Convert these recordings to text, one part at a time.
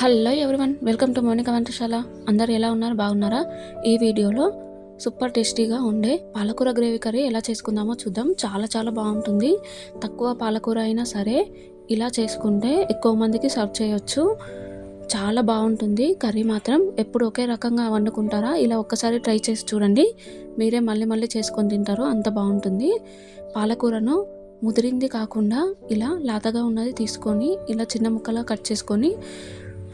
Hello everyone, welcome to Monika వంటశాల. అందరు ఎలా ఉన్నారు? బాగున్నారా? ఈ వీడియోలో సూపర్ టేస్టీగా ఉండే పాలకూర గ్రేవీ కర్రీ ఎలా చేసుకుందామో చూద్దాం. చాలా బాగుంటుంది. తక్కువ పాలకూర అయినా సరే ఇలా చేసుకుంటే ఎక్కువ మందికి సర్వ్ చేయొచ్చు. చాలా బాగుంటుంది కర్రీ మాత్రం. ఎప్పుడు ఒకే రకంగా వండుకుంటారా? ఇలా ఒక్కసారి ట్రై చేసి చూడండి. మీరే మళ్ళీ చేసుకొని తింటారు, అంత బాగుంటుంది. పాలకూరను ముదిరింది కాకుండా ఇలా లాతగా ఉన్నది తీసుకొని ఇలా చిన్న ముక్కలా కట్ చేసుకొని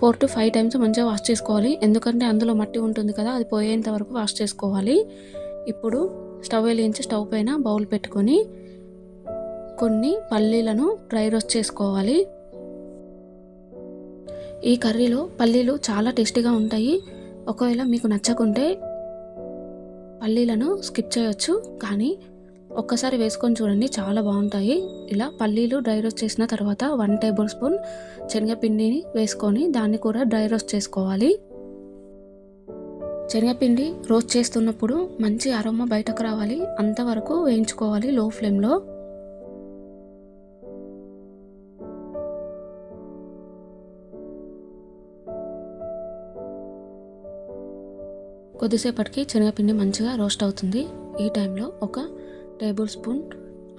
4 to 5 టైమ్స్ మంచిగా వాష్ చేసుకోవాలి. ఎందుకంటే అందులో మట్టి ఉంటుంది కదా, అది పోయేంత వరకు వాష్ చేసుకోవాలి. ఇప్పుడు స్టవ్ వెలిగించి స్టవ్ పైన బౌల్ పెట్టుకొని కొన్ని పల్లీలను డ్రై రోస్ట్ చేసుకోవాలి. ఈ కర్రీలో పల్లీలు చాలా టేస్టీగా ఉంటాయి. ఒకవేళ మీకు నచ్చకుంటే పల్లీలను స్కిప్ చేయొచ్చు, కానీ ఒక్కసారి వేసుకొని చూడండి, చాలా బాగుంటాయి. ఇలా పల్లీలు డ్రై రోస్ట్ చేసిన తర్వాత 1 టేబుల్ స్పూన్ శనగపిండిని వేసుకొని దాన్ని కూడా డ్రై రోస్ట్ చేసుకోవాలి. శనగపిండి రోస్ట్ చేస్తున్నప్పుడు మంచి అరోమా బయటకు రావాలి, అంతవరకు వేయించుకోవాలి లో ఫ్లేమ్లో. కొద్దిసేపటికి శనగపిండి మంచిగా రోస్ట్ అవుతుంది. ఈ టైంలో 1 టేబుల్ స్పూన్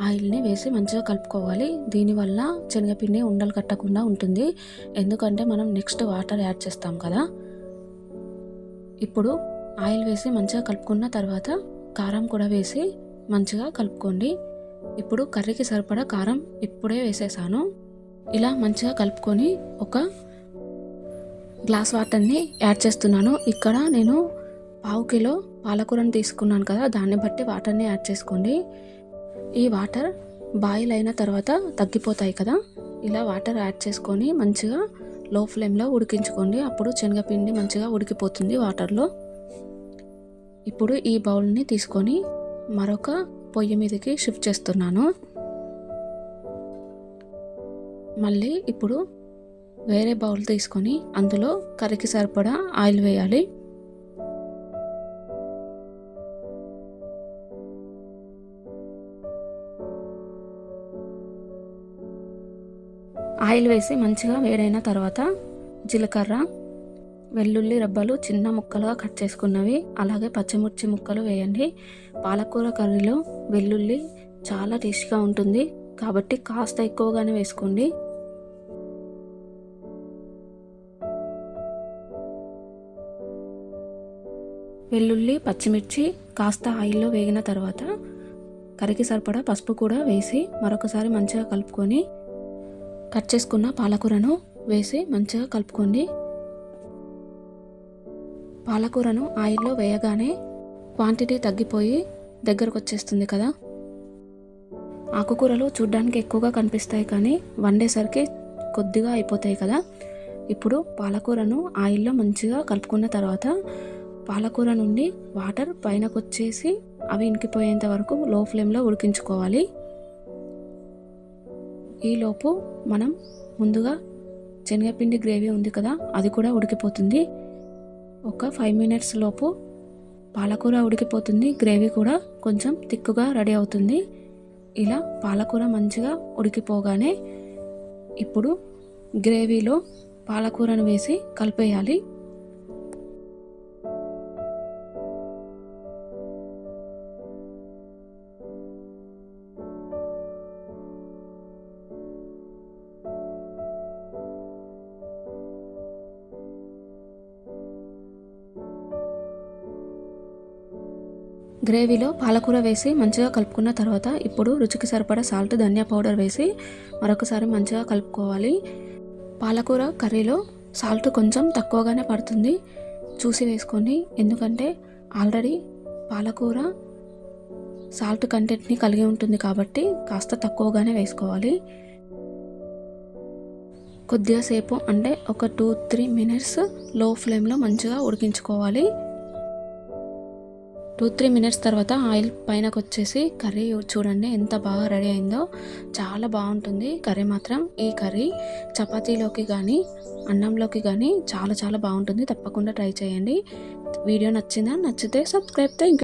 ఆయిల్ని వేసి మంచిగా కలుపుకోవాలి. దీనివల్ల శనగపిండి ఉండలు కట్టకుండా ఉంటుంది, ఎందుకంటే మనం నెక్స్ట్ వాటర్ యాడ్ చేస్తాం కదా. ఇప్పుడు ఆయిల్ వేసి మంచిగా కలుపుకున్న తర్వాత కారం కూడా వేసి మంచిగా కలుపుకోండి. ఇప్పుడు కర్రీకి సరిపడా కారం ఇప్పుడే వేసేసాను. ఇలా మంచిగా కలుపుకొని 1 గ్లాస్ వాటర్ని యాడ్ చేస్తున్నాను. ఇక్కడ నేను 1/2 కిలో పాలకూరను తీసుకున్నాను కదా, దాన్ని బట్టి వాటర్ని యాడ్ చేసుకోండి. ఈ వాటర్ బాయిల్ అయిన తర్వాత తగ్గిపోతాయి కదా, ఇలా వాటర్ యాడ్ చేసుకొని మంచిగా లో ఫ్లేమ్లో ఉడికించుకోండి. అప్పుడు శనగపిండి మంచిగా ఉడికిపోతుంది వాటర్లో. ఇప్పుడు ఈ బౌల్ని తీసుకొని మరొక పొయ్యి మీదకి షిఫ్ట్ చేస్తున్నాను. మళ్ళీ ఇప్పుడు వేరే బౌల్ తీసుకొని అందులో కర్రీకి సరిపడా ఆయిల్ వేయాలి. ఆయిల్ వేసి మంచిగా వేడైన తర్వాత జీలకర్ర, వెల్లుల్లి రెబ్బలు చిన్న ముక్కలుగా కట్ చేసుకున్నవి, అలాగే పచ్చిమిర్చి ముక్కలు వేయండి. పాలకూర కర్రీలో వెల్లుల్లి చాలా టేస్టీగా ఉంటుంది కాబట్టి కాస్త ఎక్కువగానే వేసుకోండి. వెల్లుల్లి, పచ్చిమిర్చి కాస్త ఆయిల్లో వేగిన తర్వాత కర్రీకి సరిపడా పసుపు కూడా వేసి మరొకసారి మంచిగా కలుపుకొని కట్ చేసుకున్న పాలకూరను వేసి మంచిగా కలుపుకోండి. పాలకూరను ఆయిల్లో వేయగానే క్వాంటిటీ తగ్గిపోయి దగ్గరకు వచ్చేస్తుంది కదా. ఆకుకూరలు చూడ్డానికి ఎక్కువగా కనిపిస్తాయి కానీ వండేసరికి కొద్దిగా అయిపోతాయి కదా. ఇప్పుడు పాలకూరను ఆయిల్లో మంచిగా కలుపుకున్న తర్వాత పాలకూర నుండి వాటర్ పైనకు వచ్చేసి అవి ఇంకిపోయేంత వరకు లో ఫ్లేమ్లో ఉడికించుకోవాలి. ఈలోపు మనం ముందుగా శనగపిండి గ్రేవీ ఉంది కదా, అది కూడా ఉడికిపోతుంది. 5 మినిట్స్ లోపు పాలకూర ఉడికిపోతుంది, గ్రేవీ కూడా కొంచెం తిక్కుగా రెడీ అవుతుంది. ఇలా పాలకూర మంచిగా ఉడికిపోగానే ఇప్పుడు గ్రేవీలో పాలకూరను వేసి కలిపేయాలి. గ్రేవీలో పాలకూర వేసి మంచిగా కలుపుకున్న తర్వాత ఇప్పుడు రుచికి సరిపడా సాల్ట్, ధనియా పౌడర్ వేసి మరొకసారి మంచిగా కలుపుకోవాలి. పాలకూర కర్రీలో సాల్ట్ కొంచెం తక్కువగానే పడుతుంది, చూసి వేసుకోండి. ఎందుకంటే ఆల్రెడీ పాలకూర సాల్ట్ కంటెంట్ని కలిగి ఉంటుంది కాబట్టి కాస్త తక్కువగానే వేసుకోవాలి. కొద్దిగా సేపు అంటే 2-3 మినిట్స్ లో ఫ్లేమ్లో మంచిగా ఉడికించుకోవాలి. 2-3 మినిట్స్ తర్వాత ఆయిల్ పైనకు వచ్చేసి కర్రీ చూడండి ఎంత బాగా రెడీ అయిందో. చాలా బాగుంటుంది కర్రీ మాత్రం. ఈ కర్రీ చపాతీలోకి కానీ అన్నంలోకి కానీ చాలా బాగుంటుంది. తప్పకుండా ట్రై చేయండి. వీడియో నచ్చితే సబ్స్క్రైబ్. Thank you.